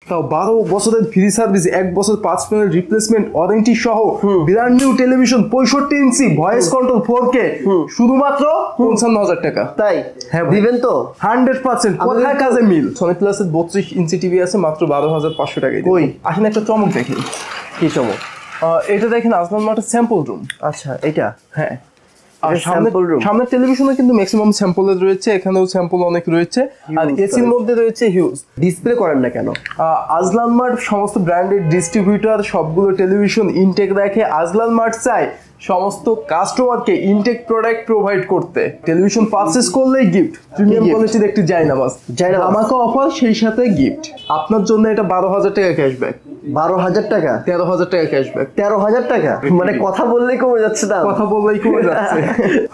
তাও 12 বছরের free service, 1 বছর 5 মিনিট রিপ্লেসমেন্ট ওয়ারেন্টি সহ brand new television 65 inch voice control 4K শুধুমাত্র 55,000 টাকা। তাই হ্যাঁ দিবেন তো 100%। কোথায় কাজে মিল। সনি প্লাসের 32 ইঞ্চি টিভি আছে মাত্র 12,500 টাকায়। ওই আসেন একটা চমক দেখি। কি চমক? এটা দেখেন আজলান মার্টের স্যাম্পল রুম। আচ্ছা এটা হ্যাঁ, আর সামনের টেলিভিশনে কিন্তু ম্যাক্সিমাম স্যাম্পল রয়েছে, এখানেও স্যাম্পল অনেক রয়েছে। আর এসির মধ্যে রয়েছে হিউজ। ডিসপ্লে করেন না কেন? আজলান মার্ট সমস্ত ব্র্যান্ডেড ডিস্ট্রিবিউটর সবগুলো টেলিভিশন ইনটেক রাখে। আজলান মার্ট চায় সমস্ত কাস্টমারকে ইনটেক প্রোডাক্ট প্রোভাইড করতে। টেলিভিশন পারচেজ করলেই গিফট, প্রিমিয়াম কোয়ালিটির একটি জায়নামাজ আমাকে অফার, সেই সাথে গিফট। আপনার জন্য এটা 12,000 টাকা ক্যাশব্যাক। 12,000 টাকা? 13,000 টাকা ক্যাশব্যাক। 13,000 টাকা? মানে কথা বললেই কমে যাচ্ছে না? কথা বললেই কমে যাচ্ছে।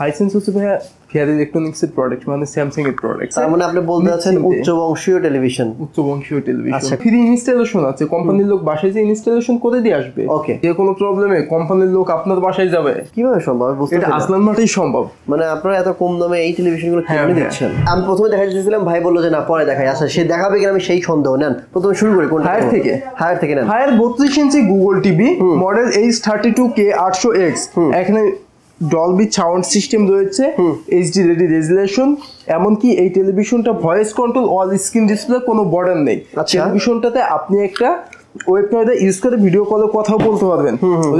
হাইসেন্স হচ্ছে ভাইয়া ফেয়ার ইলেকট্রনিক্স এর প্রোডাক্ট, মানে স্যামসাং এর প্রোডাক্ট। তার মানে আপনি বলতে চাচ্ছেন উচ্চ বংশীয় টেলিভিশন। উচ্চ বংশীয় টেলিভিশন ফ্রি ইনস্টলেশন আছে, কোম্পানির লোক বাসায় যে ইনস্টলেশন করে দিয়ে আসবে। ওকে, যে কোনো প্রবলেমে কোম্পানির লোক আপনার বাসায় যাবে। কিভাবে সম্ভব? এটা আজলান মার্টেই সম্ভব। মানে আপনারা এত কম দামে এই টেলিভিশনগুলো কিনে দিচ্ছেন? আমি প্রথমে দেখাতে চেয়েছিলাম, ভাই বললো যে না পরে দেখাই। আচ্ছা সে দেখাবে কিনা আমি সেই সন্দেহ। নেন প্রথমে শুরু করি কোনটা? হায়ার থেকে নেন। Haier 32 inch Google TV model H32K 800X। এখানে ডলবি সাউন্ড সিস্টেম রয়েছে, এইচডি রেডি রেজুলেশন, এমনকি এই টেলিভিশনটা voice control, all screen display, কোনো বর্ডার নেই। টেলিভিশনটাতে আপনি একটা ওয়েব ক্যামেরা ইউজ করে ভিডিও কলে কথা বলতে পারবেন।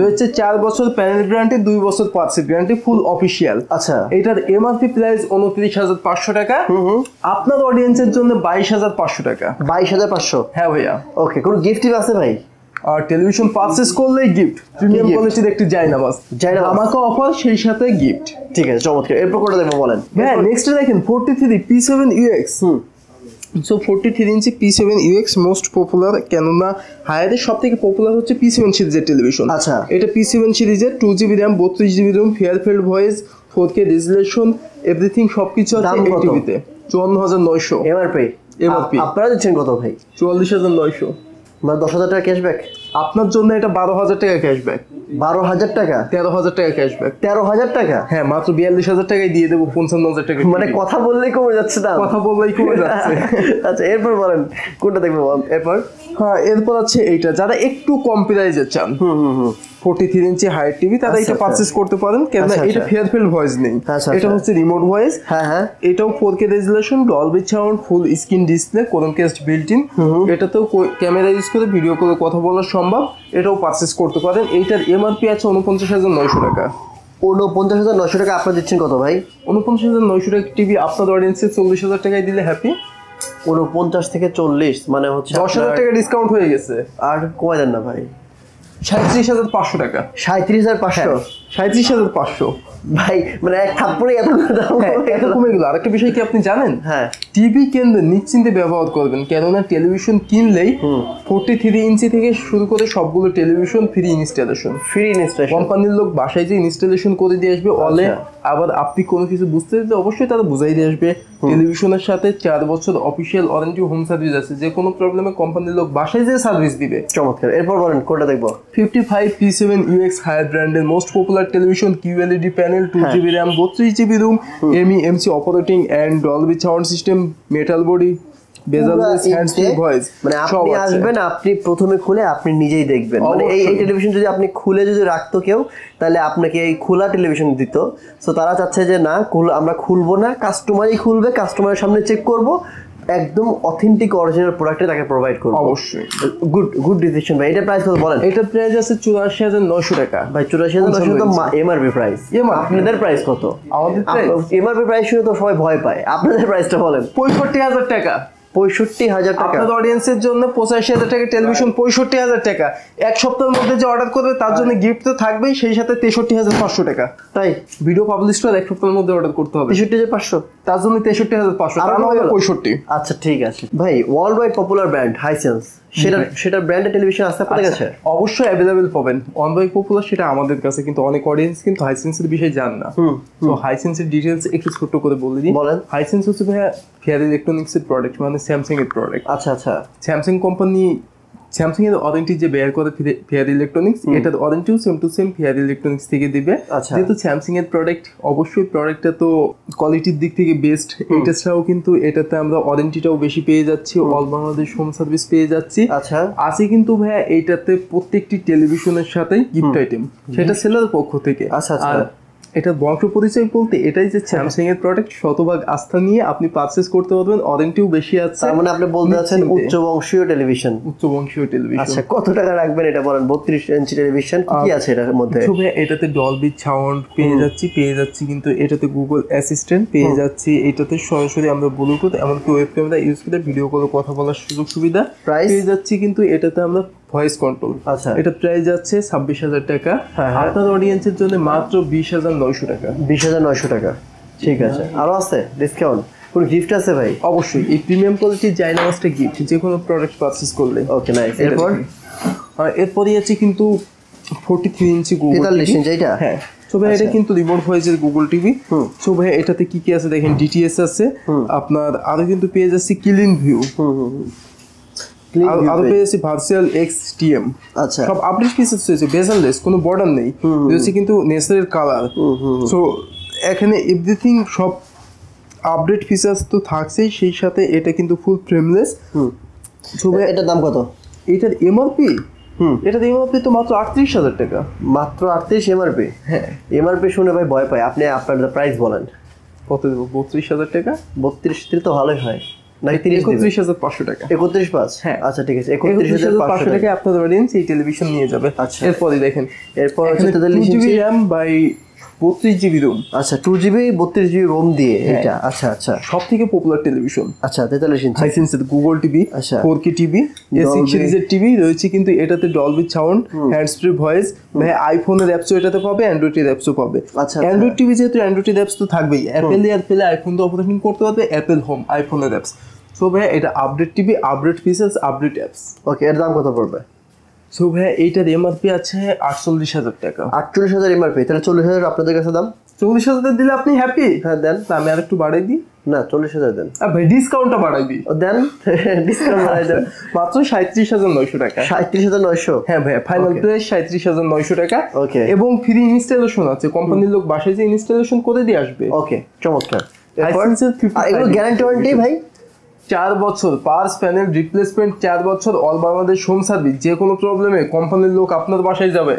হচ্ছে 4 বছর প্যানেল গ্যারান্টি, 2 বছর পার্টস গ্যারান্টি, ফুল অফিসিয়াল। আচ্ছা, এটার এমআরপি প্রাইস 29,500 টাকা। আপনার অডিয়েন্সের জন্য 22,500 টাকা। 22,500? হ্যাঁ ভাইয়া। ওকে, কোনো গিফট আছে ভাই? আর টেলিভিশন পারচেজ করলেই গিফট, প্রিমিয়াম কোয়ালিটির একটি জায়নামাজ আমাকে অফার, সেই সাথে গিফট। ঠিক আছে, চমৎকার। এরপর কোনটা দেখবো বলেন? হ্যাঁ, নেক্সট দেখেন 43 P7UX। সো 43 ইঞ্চি P7UX মোস্ট পপুলার, কেননা হায়ারের সব থেকে পপুলার হচ্ছে P7 সিরিজের টেলিভিশন। আচ্ছা, এটা P7 সিরিজের 2GB RAM, 32GB room, Fairfield voice, 4K resolution, everything সবকিছু আছে এই টিভিতে। 54,900 এমআরপি। আপনারা দিচ্ছেন কত ভাই? 44,900। মানে 10,000 টাকা ক্যাশব্যাক। আপনার জন্য এটা 12,000 টাকা ক্যাশব্যাক। 12,000 টাকা? 13,000 টাকা ক্যাশব্যাক। 13,000 টাকা? হ্যাঁ, মাত্র 42,000 টাকায় দিয়ে দেবো 55,000 টাকা। মানে কথা বললেই কমে যাচ্ছে না? কথা বললেই কমে যাচ্ছে। আচ্ছা, এরপর বলেন কোনটা দেখবো এরপর? হ্যাঁ, এরপর আছে এইটা, যারা একটু কম প্রাইসে চান 43 ইঞ্চি হাইট টিভি, তারা এটা পারচেজ করতে পারেন, কেন এটা ফেয়ারফিল্ড ভয়েস নেই। এটা হচ্ছে রিমোট ভয়েস। হ্যাঁ হ্যাঁ, এটাও 4K resolution, Dolby sound, full screen display, Chromecast built in. এটাতেও ক্যামেরা ইউজ করে ভিডিও করে কথা বলা সম্ভব, এটাও পারচেজ করতে পারেন। এইটার এমআরপি আছে 49,900 টাকা। 49,900 টাকা আপনারা দিচ্ছেন কত ভাই? 49,900 টাকা টিভি আপনার অডিয়েন্সে 40,000 টাকায় দিলে হ্যাপি। 49 থেকে 40 মানে হচ্ছে 10,000 টাকা ডিসকাউন্ট হয়ে গেছে। আর কমাই দেন না ভাই? 37,500 টাকা। 37,500? 37,500 ভাই, মানে এক থাপ্পড়ে এত কমে গেল। আরেকটা বিষয় কি আপনি জানেন? হ্যাঁ, টিভি কিনলে নিশ্চিন্তে ব্যবহার করবেন, কেননা টেলিভিশন কিনলেই 43 ইঞ্চি থেকে শুরু করে সবগুলো টেলিভিশন ফ্রি ইনস্টলেশন। কোম্পানির লোক বাসায় যে ইনস্টলেশন করে দিয়ে আসবে অলে। আবার আপনি কোনো কিছু বুঝতে দিলে অবশ্যই তারা বুঝাই দিয়ে আসবে। টেলিভিশনের সাথে 4 বছর অফিসিয়াল ওয়ারেন্টি, হোম সার্ভিস আছে। যে কোনো প্রবলেমে কোম্পানির লোক বাসায় যে সার্ভিস দিবে। চমৎকার। এরপর বলেন কোনটা দেখবো? 55 P7UX হায়ার ব্র্যান্ডের most popular television, QLED panel, 2GB RAM, 32GB ROM, MEMC operating and Dolby sound system, metal body, bezelless hands free voice. মানে আপনি আসবেন, আপনি প্রথমে খুলে আপনি নিজেই দেখবেন। মানে এই টেলিভিশন যদি আপনি খুলে যদি রাখতো কেউ, তাহলে আপনাকে এই খোলা টেলিভিশন দিত। সো তারা চাচ্ছে যে না, আমরা খুলবো না, কাস্টমারই খুলবে, কাস্টমারের সামনে চেক করব, একদম অথেন্টিক অরিজিনাল প্রোডাক্টটা তাকে প্রোভাইড করব। অবশ্যই গুড ডিসিশন ভাই। এটা প্রাইস কত বলেন? এটা প্রাইস আছে 84,900 টাকা। ভাই 84,900 তো এমআরপি প্রাইস। আপনাদের প্রাইস কত? আমাদের প্রাইস এমআরপি প্রাইস শুনে তো সবাই ভয় পায়। আপনাদের প্রাইসটা বলেন। 65,000 টাকা। 65,000 টাকা আপনাদের অডিয়েন্সের জন্য। 85,000 টাকা টেলিভিশন, 65,000 টাকা। এক সপ্তাহের মধ্যে যে অর্ডার করবে তার জন্য গিফট তো থাকবেই, সেই সাথে 63,500 টাকা। তাই ভিডিও পাবলিশ করে এক সপ্তাহের মধ্যে অর্ডার করতে হবে। 63,500, তার জন্য 63,500, তার মানে 65। আচ্ছা ঠিক আছে ভাই। World wide popular brand Hisense, সেটা ব্র্যান্ডের টেলিভিশন আছে আপনাদের কাছে? অবশ্যই অ্যাভেলেবেল পাবেন। ওয়ার্ল্ড পপুলার সেটা আমাদের কাছে, কিন্তু অনেক অডিয়েন্স কিন্তু হাইসেন্সের বিষয়ে জান না। তো হাইসেন্সের ডিটেইলস একটু ছোট করে বলে দিই। বলেন। হাইসেন্স হচ্ছে ভাইয়া ফেয়ার ইলেকট্রনিক্স এর প্রোডাক্ট, মানে স্যামসাং এর প্রোডাক্ট। আচ্ছা আচ্ছা। স্যামসাং কোম্পানি স্যামসাং এর ওয়ারেন্টি যে বের করে ফেয়ার ইলেকট্রনিক্স, এটার ওয়ারেন্টিও same to same Fair Electronics থেকে দিবে। যেহেতু স্যামসাং এর প্রোডাক্ট, অবশ্যই প্রোডাক্টটা তো কোয়ালিটির দিক থেকে বেস্ট। এটা ছাড়াও কিন্তু এটাতে আমরা ওয়ারেন্টিটাও বেশি পেয়ে যাচ্ছি, অল বাংলাদেশ হোম সার্ভিস পেয়ে যাচ্ছি। আছে কিন্তু ভাইয়া এইটাতে প্রত্যেকটি টেলিভিশনের সাথেই গিফট আইটেম, সেটা সেলার পক্ষ থেকে। আর এটা বংশ পরিচয় বলতে এটাই যে স্যামসাং এর প্রোডাক্ট শতভাগ আস্থা নিয়ে আপনি পারচেজ করতে পারবেন, ওয়ারেন্টিও বেশি আছে। তার মানে আপনি বলতে চাচ্ছেন উচ্চ বংশীয় টেলিভিশন। আচ্ছা, কত টাকা রাখবেন এটা বলেন? 32 ইঞ্চি টেলিভিশন কি আছে এটার মধ্যে? তবে এটাতে ডলবি সাউন্ড পেয়ে যাচ্ছি কিন্তু এটাতে গুগল অ্যাসিস্ট্যান্ট পেয়ে যাচ্ছি, এটাতে সরাসরি আমরা ব্লুটুথ এমনকি ওয়েব ক্যামেরা ইউজ করে ভিডিও কলে কথা বলার সুযোগ সুবিধা পেয়ে যাচ্ছি। কিন্তু এটাতে আমরা ভয়েস কন্ট্রোল। আচ্ছা, এটা প্রাইস যাচ্ছে 26,000 টাকা। আপনার অডিয়েন্সের জন্য মাত্র 20,900 টাকা। 20,900 টাকা, ঠিক আছে। আরো আছে ডিসকাউন্ট? কোন গিফট আছে ভাই? অবশ্যই এই প্রিমিয়াম কোয়ালিটির জাইনামাসটা গিফট যে কোনো প্রোডাক্ট পারচেজ করলে। ওকে, নাইস। এরপরই আছে কিন্তু 43 ইঞ্চি গুগল 43 ইঞ্চি এটা। হ্যাঁ, তো ভাই এটা কিন্তু রিমোট ভয়েসের গুগল টিভি। তো ভাই এটাতে কি কি আছে দেখেন, ডিটিএস আছে আপনার, আরো কিন্তু পেয়ে যাচ্ছে ক্লিন ভিউ, আরো পেয়েছি ভার্চুয়াল এক্সটিএম। আচ্ছা, সব আপডেট ফিচার্স রয়েছে, বেজারলেস, কোনো বর্ডার নেই, রয়েছে কিন্তু ন্যাচারাল কালার। সো এখানে এভরিথিং সব আপডেট ফিচার্স তো থাকছেই, সেই সাথে এটা কিন্তু ফুল ফ্রেমলেস। এটার দাম কত? এটার এমআরপি এমআরপি তো মাত্র 38,000 টাকা। মাত্র 38 এমআরপি? হ্যাঁ, এমআরপি শুনে ভাই ভয় পাই। আপনি আপনার প্রাইস বলেন কত দেব? 32,000 টাকা। 32 তো ভালোই হয়, নাকি 31,500 টাকা? 31,500? হ্যাঁ, আচ্ছা ঠিক আছে, 31,500 টাকা আপনার অডিয়েন্স এই টেলিভিশন নিয়ে যাবে। আচ্ছা, এরপরই দেখেন, এরপর হচ্ছে 2GB RAM by 32GB Rome. আচ্ছা, 2GB 32GB রোম দিয়ে এটা। আচ্ছা আচ্ছা, সবথেকে পপুলার টেলিভিশন। আচ্ছা, 43 ইঞ্চি হাইসেন্সের গুগল টিভি, আচ্ছা, 4K টিভি, A6 সিরিজের টিভি রয়েছে কিন্তু এটাতে Dolby sound, hands free voice. ভাই আইফোনের অ্যাপসও এটাতে পাবে, অ্যান্ড্রয়েডের অ্যাপসও পাবে। আচ্ছা, অ্যান্ড্রয়েড টিভি যেহেতু অ্যান্ড্রয়েডের অ্যাপস তো থাকবেই, অ্যাপেলে আইফোন তো অপারেশন করতে পারবে, অ্যাপেল হোম আইফোনের অ্যাপস। সো ভাই এটা update TV, update features, update apps. Okay, এর দাম কত পড়বে? সো ভাই এইটার এমআরপি আছে 48,000 টাকা। 48,000 এমআরপি, তাহলে 40,000 আপনাদের কাছে দাম? 40,000 দিলে আপনি হ্যাপি? হ্যাঁ দেন। আমি আর একটু বাড়াই দিই। না, 40,000 দেন। ভাই ডিসকাউন্টটা বাড়াই দিই। দেন, ডিসকাউন্ট বাড়াই দেন। মাত্র 37,900 টাকা। 37,900? হ্যাঁ ভাই, ফাইনাল প্রাইস 37,900 টাকা। ওকে, এবং ফ্রি ইনস্টলেশন আছে, কোম্পানির লোক বাসায় যে ইনস্টলেশন করে দিয়ে আসবে। ওকে, চমৎকার। এগুলো গ্যারান্টি ওয়ারেন্টি ভাই? 4 বছর পাওয়ার প্যানেল রিপ্লেসমেন্ট, 4 বছর অল বাংলাদেশ হোম সার্ভিস, যে কোনো প্রবলেমে কোম্পানির লোক আপনার বাসায় যাবে।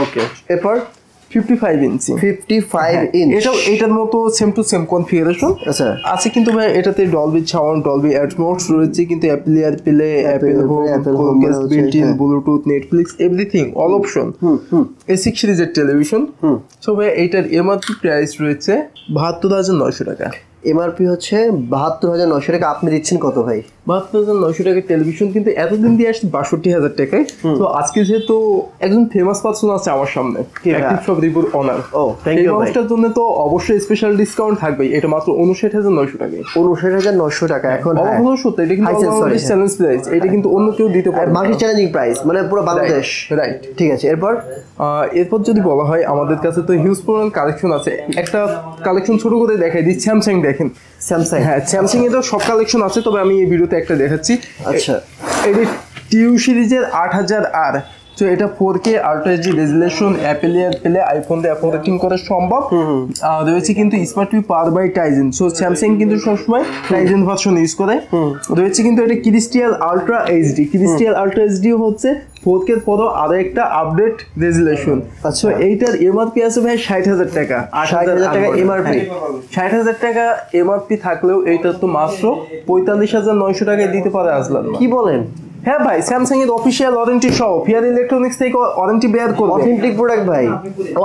ওকে, এরপর 55 ইঞ্চি। 55 ইঞ্চ, এটাও এটার মতো সেম টু সেম কনফিগারেশন আছে কিন্তু ভাই এটাতে ডলবি সাউন্ড, ডলবি অ্যাটমস রয়েছে কিন্তু Apple airplay, Apple home, Chromecast built in, Bluetooth, Netflix, everything all option. A6 সিরিজের টেলিভিশন। সো ভাই এইটার এমআরপি প্রাইস রয়েছে 72,900 টাকা। এমআরপি হচ্ছে 72,900 টাকা। আপনি দিচ্ছেন কত ভাই? 72,900 টাকার টেলিভিশন কিন্তু এতদিন দিয়ে আসছে 62,000 টাকায়। তো আজকে যেহেতু একজন ফেমাস পারসন আছে আমার সামনে, অ্যাক্টিভ সব রিভিউর অনার, থ্যাংক ইউ ভাই, জন্য তো অবশ্যই স্পেশাল ডিসকাউন্ট থাকবে। এটা মাত্র 59,900 টাকায়। 59,900 টাকা। এখন সত্যি এটা কিন্তু চ্যালেঞ্জ প্রাইস, এটা কিন্তু অন্য কেউ দিতে পারে, মার্কেট চ্যালেঞ্জিং প্রাইস, মানে পুরো বাংলাদেশ। রাইট, ঠিক আছে। এরপর যদি বলা হয় আমাদের কাছে তো হিউজ পরিমাণ কালেকশন আছে। একটা কালেকশন ছোট করে দেখাই দিই, স্যামসাং দেখেন। স্যামসাং, হ্যাঁ, স্যামসাং এর তো সব কালেকশন আছে, তবে আমি এই ভিডিওতে একটা দেখাচ্ছি। আচ্ছা, এটি টিউ সিরিজের 8000R। তো এটা 4K ultra HD resolution, Apple AirPlay, iPhone দিয়ে অপারেটিং করা সম্ভব। রয়েছে কিন্তু smart TV power by Tizen. So Samsung কিন্তু সবসময় টাইজেন ভার্সন ইউজ করে। রয়েছে কিন্তু এটা crystal ultra HD. Crystal ultra HD হচ্ছে 4K পরও আরো একটা আপডেট রেজুলেশন। আচ্ছা, এইটার এমআরপি আছে ভাই 60,000 টাকা। 60,000 টাকা এমআরপি। 60,000 টাকা এমআরপি থাকলেও এইটা তো মাত্র 45,900 টাকায় দিতে পারে আজলান। কি বলেন? হ্যাঁ ভাই, স্যামসাং এর অফিশিয়াল ওয়ারেন্টি সহ ফেয়ার ইলেকট্রনিক্স থেকে ওয়ারেন্টি বেয়ার করবে। অথেন্টিক প্রোডাক্ট ভাই,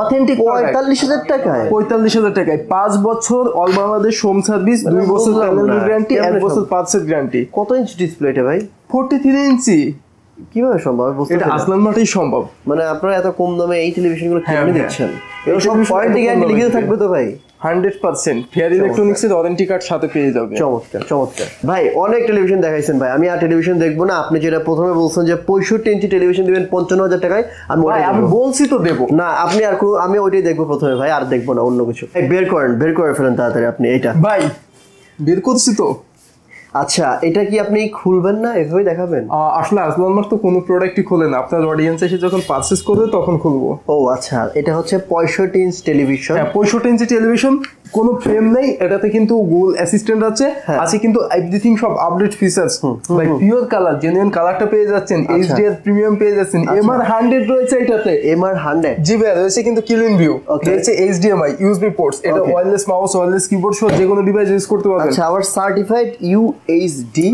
অথেন্টিক 45,000 টাকায়। 45,000 টাকায় 5 বছর অল বাংলাদেশ হোম সার্ভিস, 2 বছর প্যানেল গ্যারান্টি, 1 বছর পার্টসের গ্যারান্টি। কত ইঞ্চি ডিসপ্লে এটা ভাই? 43 ইঞ্চি। কিভাবে সম্ভব? এটা আসলান মাঠেই সম্ভব। মানে আপনারা এত কম দামে এই টেলিভিশনগুলো কিনে দিচ্ছেন? এগুলো সব ওয়ারেন্টি গ্যারান্টি লিখিত থাকবে তো ভাই? 100% ফেয়ার ইলেকট্রনিক্স এর ওয়ারেন্টি কার্ড সাথে পেয়ে যাবে। চমৎকার চমৎকার ভাই, অনেক টেলিভিশন দেখাইছেন ভাই, আমি আর টেলিভিশন দেখবো না। আপনি যেটা প্রথমে বলছেন যে 65 ইঞ্চি টেলিভিশন দিবেন 55,000 টাকায়, আমি বলছি তো দেবো না। আপনি আর আমি ওইটাই দেখবো প্রথমে ভাই, আর দেখবো না অন্য কিছু। বের করে ফেলেন তাড়াতাড়ি আপনি। এইটা ভাই বের করছি তো। আচ্ছা, এটা কি আপনি খুলবেন না, এভাবে দেখাবেন? আসলে আজলান মার্ট তো কোনো প্রোডাক্টই খোলে না, আপনার অডিয়েন্স এসে যখন পারচেস করবে তখন খুলবো। ও আচ্ছা, এটা হচ্ছে 65 ইঞ্চ টেলিভিশন। হ্যাঁ, 65 ইঞ্চি টেলিভিশন, কোনো ফ্রেম নেই, এটাতে কিন্তু গুগল অ্যাসিস্ট্যান্ট আছে, আছে কিন্তু এভরিথিং সব update features, like pure colour, genuine কালারটা পেয়ে যাচ্ছেন, এইচডিআর প্রিমিয়াম পেয়ে যাচ্ছেন, এমআর 100 রয়েছে এটাতে, এমআর 100 জি ভাই, রয়েছে কিন্তু ক্লিন ভিউ, রয়েছে এইচডিএমআই, ইউএসবি পোর্টস, এটা ওয়্যারলেস মাউস, ওয়্যারলেস কিবোর্ড সহ যে কোনো ডিভাইস ইউজ করতে পারবেন। আচ্ছা, আবার সার্টিফাইড ইউএইচডি,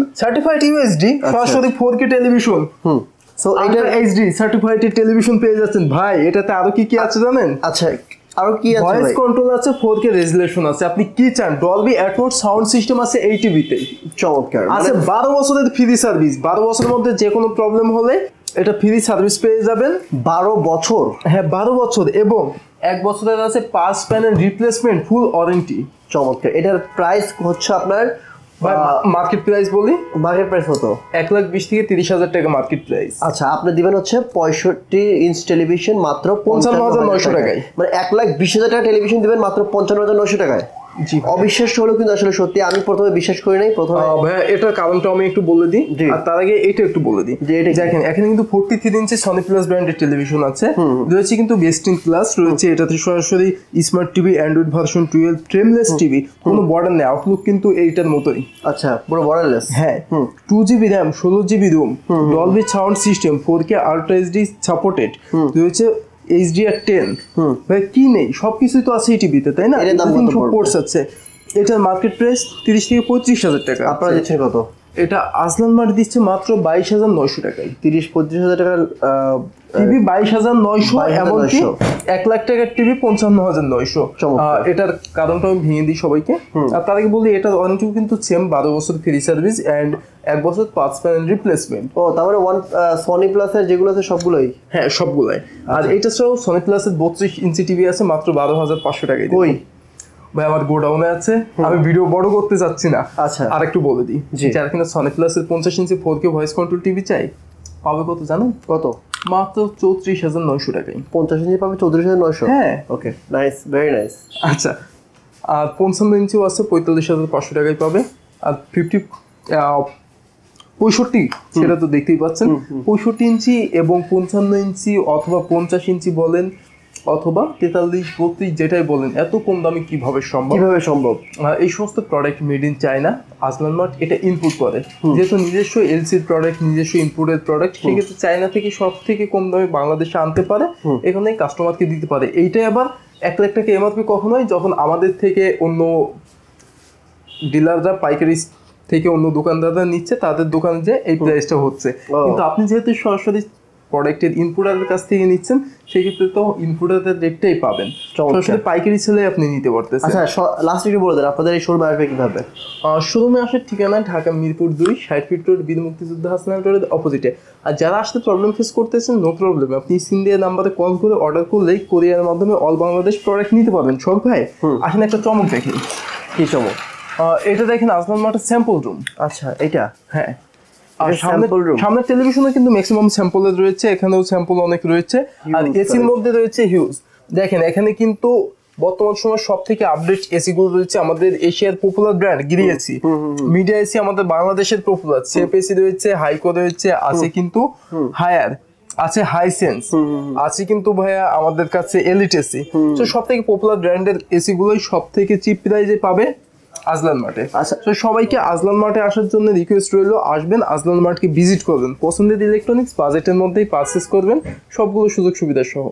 সরাসরি 4K টেলিভিশন। সো এটা এইচডি সার্টিফাইড টেলিভিশন পেয়ে যাচ্ছেন ভাই। এটাতে আরো কি কি আছে জানেন? আচ্ছা, আরো কি আছে? ভয়েস কন্ট্রোল আছে, 4K রেজুলেশন আছে, আপনি কি চান, ডলবি অ্যাটমস সাউন্ড সিস্টেম আছে এই টিভিতে। চমৎকার। আছে 12 বছরের ফ্রি সার্ভিস, 12 বছরের মধ্যে যে কোনো প্রবলেম হলে এটা ফ্রি সার্ভিস পেয়ে যাবেন। 12 বছর? হ্যাঁ, 12 বছর, এবং 1 বছরের আছে 5 প্যানেল রিপ্লেসমেন্ট, ফুল ওয়ারেন্টি। চমৎকার। এটার প্রাইস হচ্ছে আপনার, মার্কেট প্রাইস বলি, মার্কেট প্রাইস কত? 1,20,000 থেকে 30,000 টাকা মার্কেট প্রাইস। আচ্ছা, আপনি দিবেন হচ্ছে 65 ইঞ্চ টেলিভিশন মাত্র 55,900 টাকায়। মানে 1,20,000 টাকা টেলিভিশন দিবেন মাত্র 55,900 টাকায়। জি, অবিশ্বাস্য হলো কিন্তু আসলে সত্যি। আমি প্রথমে বিশ্বাস করি নাই। প্রথমে ভাইয়া এটার কারণটা আমি একটু বলে দিই, আর তার আগে এটা একটু বলে দিই। দেখেন, এখানে কিন্তু 43 ইঞ্চি সনি প্লাস ব্র্যান্ডের টেলিভিশন আছে, রয়েছে কিন্তু বেস্ট ইন ক্লাস, রয়েছে এটাতে সরাসরি smart TV, Android version 12, frameless TV, কোনো বর্ডার নেই, আউটলুক কিন্তু এইটার মতোই। আচ্ছা, পুরো বর্ডারলেস। হ্যাঁ, 2GB RAM, 16GB ROM, Dolby sound system, 4K ultra HD supported, রয়েছে HDR10। ভাই কি নেই, সবকিছুই তো আছে এই টিভিতে, তাই না? পোর্টস আছে। এটার মার্কেট প্রাইস 30 থেকে 35,000 টাকা। আপনারা দিচ্ছেন কত? এটা আজলান মার্ট দিচ্ছে মাত্র 22,900 টাকায়। 30-35,000 টাকা টিভি 22,900, এমনকি 1 লাখ টাকার টিভি 55,900। এটার কারণটা আমি ভেঙে দিই সবাইকে। আর তার আগে বলি, এটার ওয়ারেন্টিও কিন্তু সেম, 12 বছর ফ্রি সার্ভিস অ্যান্ড 1 বছর 5 প্যানেল রিপ্লেসমেন্ট। ও, তারপরে সনি প্লাসের যেগুলো আছে সবগুলোই? হ্যাঁ, সবগুলাই। আর এটা ছাড়াও সনি প্লাসের 32 ইঞ্চি টিভি আছে মাত্র 12,500 টাকায়। ওই ভাই, আমার গোডাউনে আছে, আমি ভিডিও বড় করতে চাচ্ছি না। আচ্ছা, আর একটু বলে দিই, যারা কিনা সনি প্লাসের 50 ইঞ্চি 4K ভয়েস কন্ট্রোল টিভি চাই, পাবে কত জানেন? কত? মাত্র 34,900 টাকায়। 50 ইঞ্চি পাবে 34,900? হ্যাঁ, ওকে, নাইস, ভেরি নাইস। আচ্ছা, আর 55 ইঞ্চিও আছে, 45,500 টাকায় পাবে। আর 65, সেটা তো দেখতেই পাচ্ছেন, 65 ইঞ্চি এবং 55 ইঞ্চি অথবা 50 ইঞ্চি বলেন, অথবা 43-32 যেটাই বলেন, এত কম দামে কিভাবে সম্ভব? এই সমস্ত product made in China, Azlan mart এটা ইনপুট করে, যেহেতু নিজস্ব এলসির প্রোডাক্ট, নিজস্ব ইনপুটের প্রোডাক্ট, সেক্ষেত্রে চায়না থেকে সব থেকে কম দামে বাংলাদেশে আনতে পারে, এখানে কাস্টমারকে দিতে পারে। এইটাই আবার 1 লাখ টাকা এমআরপি কখনোই, যখন আমাদের থেকে অন্য ডিলাররা পাইকারি থেকে অন্য দোকানদাররা নিচ্ছে, তাদের দোকানে যে এই প্রাইসটা হচ্ছে। কিন্তু আপনি যেহেতু সরাসরি প্রোডাক্টের ইনপুটারের কাছ থেকে নিচ্ছেন, সেক্ষেত্রে তো ইনপুটারের রেটটাই পাবেন, সরাসরি পাইকারি সেলে আপনি নিতে পারতেছেন। আচ্ছা, লাস্ট একটু বলে দেন আপনাদের এই শোরুমে আসবে কিভাবে? শোরুমে আসার ঠিকানা ঢাকা মিরপুর 2, 60 ফিট রোড, বীর মুক্তিযোদ্ধা হাসনাইন রোডের অপোজিটে। আর যারা আসতে প্রবলেম ফেস করতেছেন, নো প্রবলেম, আপনি সিন্ডিয়া নাম্বারে কল করে অর্ডার করলেই কোরিয়ার মাধ্যমে অল বাংলাদেশ প্রোডাক্ট নিতে পারবেন। শখ ভাই, আসেন একটা চমক দেখেন। কি চমক? এটা দেখেন, আজলান মার্টের স্যাম্পল রুম। আচ্ছা, এটা? হ্যাঁ, আর সামনের টেলিভিশনে কিন্তু ম্যাক্সিমাম স্যাম্পলের রয়েছে, এখানেও স্যাম্পল অনেক রয়েছে। আর এসির মধ্যে রয়েছে হিউজ। দেখেন, এখানে কিন্তু বর্তমান সময় সব থেকে আপডেট এসি গুলো রয়েছে আমাদের এশিয়ার পপুলার ব্র্যান্ড গিরি এসি, মিডিয়া এসি আমাদের বাংলাদেশের পপুলার, সেফ এসি রয়েছে, হাইকো রয়েছে, আছে কিন্তু হায়ার, আছে হাইসেন্স, আছে কিন্তু ভাইয়া আমাদের কাছে এলিট এসি। তো সব থেকে পপুলার ব্র্যান্ডের এসি গুলোই সব থেকে চিপ প্রাইজে পাবে আজলান মার্টে। আচ্ছা, তো সবাইকে আজলান মার্টে আসার জন্য রিকোয়েস্ট রইল, আসবেন, আজলান মার্টকে ভিজিট করবেন, পছন্দের ইলেকট্রনিক্স বাজেটের মধ্যেই পারচেস করবেন, সবগুলো সুযোগ সুবিধা সহ।